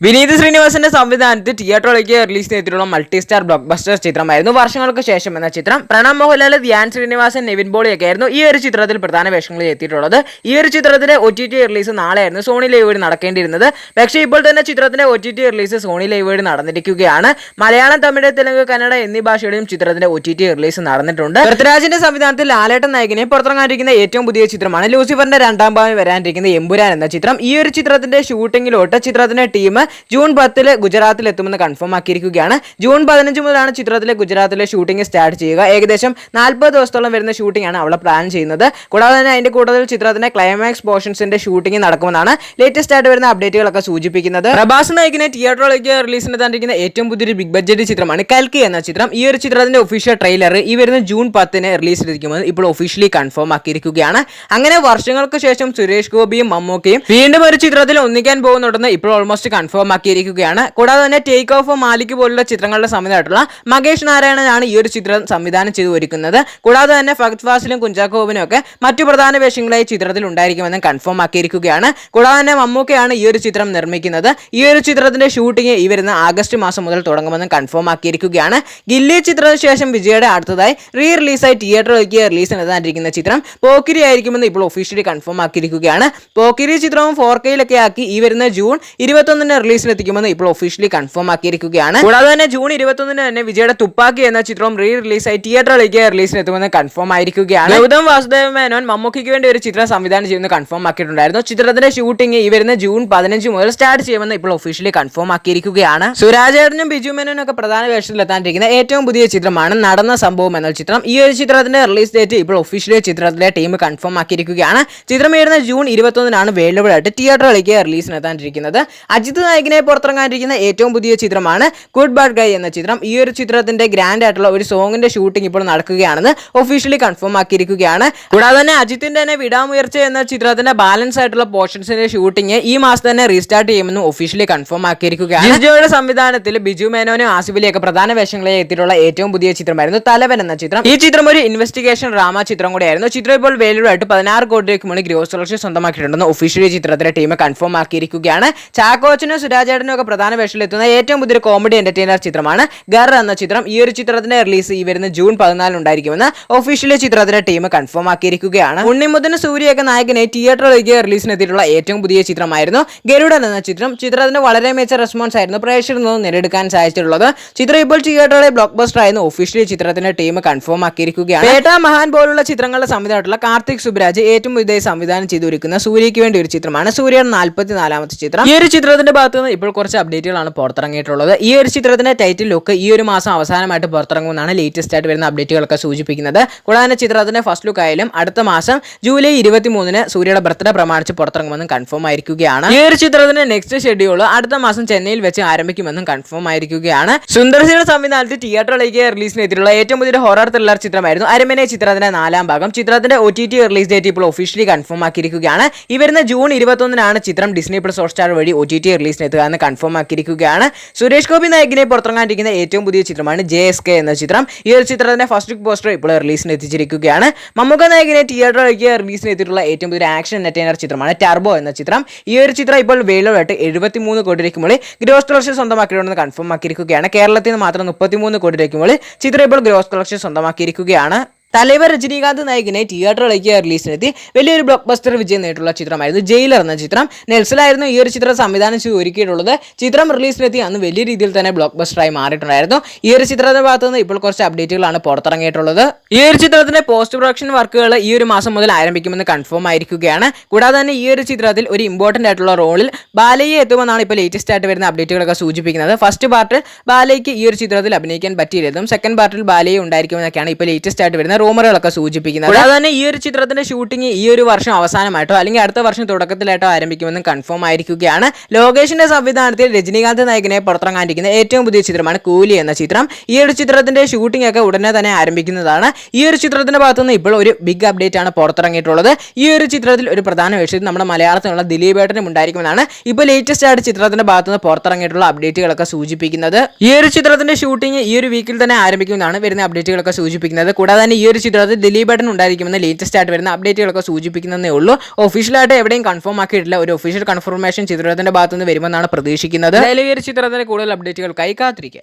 വിനീത് ശ്രീനിവാസന്റെ സംവിധാനത്തിൽ തിയേറ്ററിലേക്ക് റിലീസ് ചെയ്തിട്ടുള്ള മൾട്ടി സ്റ്റാർ ബ്ലോക്ക് ബസ്റ്റർ ചിത്രമായിരുന്നു വർഷങ്ങൾക്ക് ശേഷം എന്ന ചിത്രം. പ്രണവ് മോഹൻലാൽ, ധ്യാൻ ശ്രീനിവാസൻ, നിവിൻ പോളിയൊക്കെ ആയിരുന്നു ഈ ഒരു ചിത്രത്തിൽ പ്രധാന വേഷങ്ങളിൽ എത്തിയിട്ടുള്ളത്. ഈ ഒരു ചിത്രത്തിന്റെ OTT റിലീസ് നാളെയായിരുന്നു സോണി ലൈവ് വഴി നടക്കേണ്ടിയിരുന്നത്. പക്ഷേ ഇപ്പോൾ തന്നെ ചിത്രത്തിന്റെ OTT റിലീസ് സോണി ലൈവ് വഴി നടന്നിരിക്കുകയാണ്. മലയാളം, തമിഴ്, തെലുങ്ക്, കന്നഡ എന്നീ ഭാഷകളിലും ചിത്രത്തിന്റെ OTT റിലീസ് നടന്നിട്ടുണ്ട്. പൃഥ്വിരാജിന്റെ സംവിധാനത്തിൽ ലാലേട്ടൻ നായകനെ പുറത്തിറങ്ങാനിരിക്കുന്ന ഏറ്റവും പുതിയ ചിത്രമാണ് ലൂസിഫറിന്റെ രണ്ടാം ഭാഗം വരാനിരിക്കുന്ന എമ്പുരാൻ എന്ന ചിത്രം. ഈ ഒരു ചിത്രത്തിന്റെ ഷൂട്ടിങ്ങിലോട്ട് ചിത്രത്തിന്റെ ടീം ജൂൺ 10 ഗുജറാത്തിൽ എത്തുമെന്ന് കൺഫേം ആക്കിയിരിക്കുകയാണ്. ജൂൺ 15 മുതലാണ് ചിത്രത്തിലെ ഗുജറാത്തിലെ ഷൂട്ടിംഗ് സ്റ്റാർട്ട് ചെയ്യുക. ഏകദേശം 40 ദിവസത്തോളം വരുന്ന ഷൂട്ടിംഗ് ആണ് അവിടെ പ്ലാൻ ചെയ്യുന്നത്. കൂടാതെ തന്നെ അതിന്റെ കൂടുതൽ ചിത്രത്തിന്റെ ക്ലൈമാക്സ് പോർഷൻസിന്റെ ഷൂട്ടിംഗ് നടക്കുമെന്നാണ് ലേറ്റസ്റ്റ് ആയിട്ട് വരുന്ന അപ്ഡേറ്റുകളൊക്കെ സൂചിപ്പിക്കുന്നത്. പ്രഭാസ് നായകനെ തിയേറ്ററിലേക്ക് റിലീസിന് തന്നിരിക്കുന്ന ഏറ്റവും പുതിയൊരു ബിഗ് ബഡ്ജറ്റ് ചിത്രമാണ് കൽക്കി എന്ന ചിത്രം. ഈ ഒരു ചിത്രത്തിന്റെ ഒഫീഷ്യൽ ട്രെയിലർ ഈ വരുന്ന ജൂൺ 10 റിലീസ് ചെയ്തിരിക്കുമെന്ന് ഇപ്പോൾ ഒഫീഷ്യലി കൺഫേം ആക്കിയിരിക്കുകയാണ്. അങ്ങനെ വർഷങ്ങൾക്ക് ശേഷം സുരേഷ് ഗോപിയും മമ്മൂക്കയും വീണ്ടും ഒരു ചിത്രത്തിൽ ഒന്നിക്കാൻ പോകുന്നുണ്ടെന്ന് ഇപ്പോൾ ഓൾമോസ്റ്റ് കൺഫേം ആക്കിയിരിക്കുകയാണ്. കൂടാതെ തന്നെ ടേക്ക് ഓഫ്, മാലിക് പോലുള്ള ചിത്രങ്ങളുടെ സംവിധാനമായിട്ടുള്ള മകേഷ് നാരായണനാണ് ഈ ഒരു ചിത്രം സംവിധാനം ചെയ്തു ഒരുക്കുന്നത്. കൂടാതെ തന്നെ ഫഹദ് ഫാസിലും കുഞ്ചാക്കോ ബോബനും ഒക്കെ മറ്റു പ്രധാന വേഷങ്ങളായി ചിത്രത്തിൽ ഉണ്ടായിരിക്കുമെന്ന് കൺഫേം ആക്കിയിരിക്കുകയാണ്. കൂടാതെ തന്നെ മമ്മൂക്കയാണ് ഈ ഒരു ചിത്രം നിർമ്മിക്കുന്നത്. ഈ ഒരു ചിത്രത്തിന്റെ ഷൂട്ടിംഗ് ഈ വരുന്ന ആഗസ്റ്റ് മാസം മുതൽ തുടങ്ങുമെന്ന് കൺഫേം ആക്കിയിരിക്കുകയാണ്. ഗില്ലി ചിത്രത്തിന് ശേഷം വിജയുടെ അടുത്തതായി റിലീസായി തിയേറ്ററിലേക്ക് റിലീസിന് എത്താനിരിക്കുന്ന ചിത്രം പോക്കിരി ആയിരിക്കുമെന്ന് ഇപ്പോൾ ഒഫീഷ്യലി കൺഫേം ആക്കിയിരിക്കുകയാണ്. പോക്കിരി ചിത്രവും 4K ആക്കി ഈ വരുന്ന ജൂൺ 21 റിലീസിലെത്തിക്കുമെന്ന് ഇപ്പോൾ ഒഫീഷ്യലി കൺഫേം ആക്കിയിരിക്കുകയാണ്. കൂടാതെ തന്നെ ജൂൺ 21 തന്നെ വിജയുടെ തുപ്പാക്കി എന്ന ചിത്രവും റിലീസായി തിയേറ്ററിലേക്ക് റിലീസിനെത്തുമെന്ന് കൺഫേം ആയിരിക്കുകയാണ്. ഗൗതം വാസുദേവ മേനോൻ മമ്മൂക്കയ്ക്ക് വേണ്ടി ഒരു ചിത്രം സംവിധാനം ചെയ്യുമെന്ന് കൺഫേം ആക്കിയിട്ടുണ്ടായിരുന്നു. ചിത്രത്തിന്റെ ഷൂട്ടിംഗ് ഈ വരുന്ന ജൂൺ 15 മുതൽ സ്റ്റാർട്ട് ചെയ്യുമെന്ന് ഇപ്പോൾ ഒഫീഷ്യലി കൺഫേം ആക്കിയിരിക്കുകയാണ്. സുരാജേട്ടനും ബിജു മേനോനും ഒക്കെ പ്രധാന വേഷത്തിലെത്താനിരിക്കുന്ന ഏറ്റവും പുതിയ ചിത്രമാണ് നടന്ന സംഭവം എന്ന ചിത്രം. ഈ ഒരു ചിത്രത്തിന്റെ റിലീസ് ഡേറ്റ് ഇപ്പോൾ ഒഫീഷ്യലി ചിത്രത്തിലെ ടീം കൺഫേം ആക്കിയിരിക്കുകയാണ്. ചിത്രം വരുന്ന ജൂൺ 21 അവൈലബിൾ ആയിട്ട് തിയേറ്ററിലേക്ക് റിലീസിനെത്താനിരിക്കുന്നത്. അജിത് നായകനെ പുറത്തിറങ്ങാനിരിക്കുന്ന ഏറ്റവും പുതിയ ചിത്രമാണ് ഗുഡ് ബാഡ് ഗൈ എന്ന ചിത്രം. ഈ ഒരു ചിത്രത്തിന്റെ ഗ്രാൻഡ് ആയിട്ടുള്ള ഒരു സോങ്ങിന്റെ ഷൂട്ടിംഗ് ഇപ്പോൾ നടക്കുകയാണെന്ന് ഒഫീഷ്യലി കൺഫേം ആക്കിയിരിക്കുകയാണ്. കൂടാതെ തന്നെ അജിത്തിന്റെ തന്നെ വിടാമുയർച്ച എന്ന ചിത്രത്തിന്റെ ബാലൻസ് ആയിട്ടുള്ള പോർഷൻസിന്റെ ഷൂട്ടിംഗ് ഈ മാസം തന്നെ റീസ്റ്റാർട്ട് ചെയ്യുമെന്ന് ഒഫീഷ്യലി കൺഫേം ആക്കിയിരിക്കുകയാണ്. ജിജോയുടെ സംവിധാനത്തിൽ ബിജു മേനോനും ആസിഫലിയൊക്കെ പ്രധാന വേഷങ്ങളെ എത്തിയിട്ടുള്ള ഏറ്റവും പുതിയ ചിത്രമായിരുന്നു തലവൻ എന്ന ചിത്രം. ഈ ചിത്രം ഒരു ഇൻവെസ്റ്റിഗേഷൻ ഡ്രാമ ചിത്രം കൂടിയായിരുന്നു. ചിത്രം ഇപ്പോൾ വേലൂരായിട്ട് 16 കോടി രൂപയ്ക്ക് മുകളിൽ ഗ്രോസ് കളക്ഷൻ സ്വന്തമാക്കിയിട്ടുണ്ടെന്ന് ഒഫീഷ്യലി ചിത്രത്തിലെ ടീം കൺഫേം ആക്കിയിരിക്കുകയാണ്. ചാക്കോച്ചനും സുരാജേട്ടനും ഒക്കെ പ്രധാന വേഷത്തിൽ എത്തുന്ന ഏറ്റവും പുതിയൊരു കോമഡി എന്റർടൈനർ ചിത്രമാണ് ഗർ എന്ന ചിത്രം. ഈ ഒരു ചിത്രത്തിന്റെ റിലീസ് ഈ വരുന്ന ജൂൺ 14 ഉണ്ടായിരിക്കുമെന്ന് ഒഫീഷ്യലി ചിത്രത്തിന്റെ ടീം കൺഫേം ആക്കിയിരിക്കുകയാണ്. ഉണ്ണിമുതന് സൂര്യയൊക്കെ നായകനെ തിയേറ്ററിലേക്ക് റിലീസിനെത്തിയിട്ടുള്ള ഏറ്റവും പുതിയ ചിത്രമായിരുന്നു ഗരുഡൻ എന്ന ചിത്രം. ചിത്രത്തിന് വളരെ മികച്ച റെസ്പോൺസ് ആയിരുന്നു പ്രേക്ഷകരിൽ നിന്ന് നേടിയെടുക്കാൻ സാധിച്ചിട്ടുള്ളത്. ചിത്രം ഇപ്പോൾ തിയേറ്ററിലെ ബ്ലോക്ക് ബസ്റ്റർ ആയിരുന്നു ഒഫീഷ്യലി ചിത്രത്തിന്റെ ടീം കൺഫേം ആക്കിയിരിക്കുകയാണ്. പേട്ട മഹാൻ പോലുള്ള ചിത്രങ്ങളുടെ സംവിധാനമായിട്ടുള്ള കാർത്തിക് സുബ്രാജ് ഏറ്റവും പുതിയ സംവിധാനം ചെയ്തൊരുക്കുന്ന സൂര്യയ്ക്ക് വേണ്ടി ഒരു ചിത്രമാണ് സൂര്യയുടെ 44ാമത്തെ ചിത്രം. ഈ ഒരു ചിത്രത്തിന്റെ ഭാഗത്ത് നിന്ന് ഇപ്പോൾ കുറച്ച് അപ്ഡേറ്റുകളാണ് പുറത്തിറങ്ങിയിട്ടുള്ളത്. ഈ ഒരു ചിത്രത്തിന്റെ ടൈറ്റിൽ ലുക്ക് ഈ ഒരു മാസം അവസാനമായിട്ട് പുറത്തിറങ്ങുമെന്നാണ് ലേറ്റസ്റ്റ് ആയിട്ട് വരുന്ന അപ്ഡേറ്റുകളൊക്കെ സൂചിപ്പിക്കുന്നത്. കൂടാതെ ചിത്രത്തിന്റെ ഫസ്റ്റ് ലുക്ക് ആയാലും അടുത്ത മാസം ജൂലൈ 23 സൂര്യയുടെ ബർത്ത്ഡേ പ്രമാണിച്ച് പുറത്തിറങ്ങുമെന്നും കൺഫേം ആയിരിക്കുകയാണ്. ഈ ഒരു ചിത്രത്തിന്റെ നെക്സ്റ്റ് ഷെഡ്യൂൾ അടുത്ത മാസം ചെന്നൈയിൽ വെച്ച് ആരംഭിക്കുമെന്നും കൺഫേം ആയിരിക്കുകയാണ്. സുന്ദർസിയുടെ സംവിധാനത്തിൽ തിയേറ്ററിലേക്ക് റിലീസിന് എത്തിയിട്ടുള്ള ഏറ്റവും പുതിയ ഹൊറർ ത്രില്ലർ ചിത്രമായിരുന്നു അരമനെ ചിത്രത്തിന്റെ 4ാം ഭാഗം. ചിത്രത്തിന്റെ OTT റിലീസ് ഡേറ്റ് ഇപ്പോൾ ഒഫീഷ്യലി കൺഫേം ആക്കിയിരിക്കുകയാണ്. ഈ വരുന്ന ജൂൺ 21 ചിത്രം ഡിസ്നി പ്ലസ് ഹോട്ട്സ്റ്റാർ വഴി OTT റിലീസിന് എത്തുക എന്ന് കൺഫേം ആക്കിയിരിക്കുകയാണ്. സുരേഷ് ഗോപി നായകനെ പുറത്തിറങ്ങാനിരിക്കുന്ന ഏറ്റവും പുതിയ ചിത്രമാണ് JSK എന്ന ചിത്രം. ഈ ഒരു ചിത്രത്തിന്റെ ഫസ്റ്റ് ലുക്ക് പോസ്റ്റർ ഇപ്പോൾ റിലീസിന് എത്തിച്ചിരിക്കുകയാണ്. മമ്മൂക്ക നായകനെ തിയേറ്ററിലേക്ക് റിലീസിന് എത്തിയിട്ടുള്ള ഏറ്റവും പുതിയ ആക്ഷൻ എന്റർടൈനർ ചിത്രമാണ് ടർബോ എന്ന ചിത്രം. ഈ ഒരു ചിത്രം ഇപ്പോൾ വേൾഡായിട്ട് 73 കോടി രൂപയ്ക്ക് മുകളിൽ ഗ്രോസ് കളക്ഷൻ സ്വന്തമാക്കിയിട്ടുണ്ടെന്ന് കൺഫേം ആക്കിയിരിക്കുകയാണ്. കേരളത്തിൽ നിന്ന് മാത്രം 33 കോടി രൂപയ്ക്ക് മുകളിൽ ചിത്രം ഇപ്പോൾ ഗ്രോസ് കളക്ഷൻ സ്വന്തമാക്കിയിരിക്കുകയാണ്. തലൈവർ രജനീകാന്ത് നായകനെ തിയേറ്ററിലേക്ക് റിലീസിനെത്തി വലിയൊരു ബ്ലോക്ക് ബസ്റ്റർ വിജയം നേടിയിട്ടുള്ള ചിത്രമായിരുന്നു ജയിലർ എന്ന ചിത്രം. നെൽസലായിരുന്നു ഈ ഒരു ചിത്രം സംവിധാനം ചെയ്ത് ഒരുക്കിയിട്ടുള്ളത്. ചിത്രം റിലീസിനെത്തി അന്ന് വലിയ രീതിയിൽ തന്നെ ബ്ലോക്ക് ബസ്റ്ററായി മാറിയിട്ടുണ്ടായിരുന്നു. ഈ ഒരു ചിത്രത്തിന്റെ ഭാഗത്ത് നിന്ന് ഇപ്പോൾ കുറച്ച് അപ്ഡേറ്റുകളാണ് പുറത്തിറങ്ങിയിട്ടുള്ളത്. ഈ ഒരു ചിത്രത്തിന്റെ പോസ്റ്റ് പ്രൊഡക്ഷൻ വർക്കുകൾ ഈ ഒരു മാസം മുതൽ ആരംഭിക്കുമെന്ന് കൺഫേം ആയിരിക്കുകയാണ്. കൂടാതെ തന്നെ ഈ ഒരു ചിത്രത്തിൽ ഒരു ഇമ്പോർട്ടന്റ് ആയിട്ടുള്ള റോളിൽ ബാലയെ എത്തുമെന്നാണ് ഇപ്പോൾ ലേറ്റസ്റ്റ് ആയിട്ട് വരുന്ന അപ്ഡേറ്റുകളൊക്കെ സൂചിപ്പിക്കുന്നത്. ഫസ്റ്റ് പാർട്ടിൽ ബാലയ്ക്ക് ഈ ഒരു ചിത്രത്തിൽ അഭിനയിക്കാൻ പറ്റിയില്ലെന്നും സെക്കൻഡ് പാർട്ടിൽ ബാലയെ ഉണ്ടായിരിക്കുമെന്നൊക്കെയാണ് ഇപ്പോൾ ലേറ്റസ്റ്റ് ആയിട്ട് വരുന്ന റൂമറുകളൊക്കെ സൂചിപ്പിക്കുന്നത്. കൂടാതെ തന്നെ ഈ ഒരു ചിത്രത്തിന്റെ ഷൂട്ടിംഗ് ഈ ഒരു വർഷം അവസാനമായിട്ടോ അല്ലെങ്കിൽ അടുത്ത വർഷം തുടക്കത്തിലായിട്ടോ ആരംഭിക്കുമെന്ന് കൺഫേം ആയിരിക്കുകയാണ്. ലോകേഷിന്റെ സംവിധാനത്തിൽ രജനീകാന്ത് നായകനെ പുറത്തിറങ്ങാനിരിക്കുന്ന ഏറ്റവും പുതിയ ചിത്രമാണ് കൂലി എന്ന ചിത്രം. ഈ ഒരു ചിത്രത്തിന്റെ ഷൂട്ടിംഗ് ഒക്കെ ഉടനെ തന്നെ ആരംഭിക്കുന്നതാണ്. ഈ ഒരു ചിത്രത്തിന്റെ ഭാഗത്തുനിന്ന് ഇപ്പോൾ ഒരു ബിഗ് അപ്ഡേറ്റ് ആണ് പുറത്തിറങ്ങിയിട്ടുള്ളത്. ഈ ഒരു ചിത്രത്തിൽ ഒരു പ്രധാന വേഷത്തിൽ നമ്മുടെ മലയാളത്തിലുള്ള ദിലീപേട്ടനും ഉണ്ടായിരിക്കുമെന്നാണ് ഇപ്പോൾ ലേറ്റസ്റ്റ് ആയിട്ട് ചിത്രത്തിന്റെ ഭാഗത്തുനിന്ന് പുറത്തിറങ്ങിയിട്ടുള്ള അപ്ഡേറ്റുകളൊക്കെ സൂചിപ്പിക്കുന്നത്. ഈ ഒരു ചിത്രത്തിന്റെ ഷൂട്ടിംഗ് ഈ ഒരു വീക്കിൽ തന്നെ ആരംഭിക്കുമെന്നാണ് വരുന്ന അപ്ഡേറ്റുകളൊക്കെ സൂചിപ്പിക്കുന്നത്. കൂടാതെ തന്നെ ഈ ഒരു ചിത്രത്തിൽ ദിലീപേട്ടൻ ഉണ്ടായിരിക്കുമെന്ന് ലേറ്റസ്റ്റ് ആയിട്ട് വരുന്ന അപ്ഡേറ്റുകളൊക്കെ സൂചിപ്പിക്കുന്നതേ ഉള്ളൂ. ഒഫീഷ്യലായിട്ട് എവിടെയും കൺഫേം ആക്കിയിട്ടില്ല. ഒരു ഒഫീഷ്യൽ കൺഫർമേഷൻ ചിത്രത്തിന്റെ ഭാഗത്തുനിന്ന് വരുമെന്നാണ് പ്രതീക്ഷിക്കുന്നത്. ഈ ഒരു ചിത്രത്തിന്റെ കൂടുതൽ അപ്ഡേറ്റുകൾക്കായി കാത്തിരിക്കുക.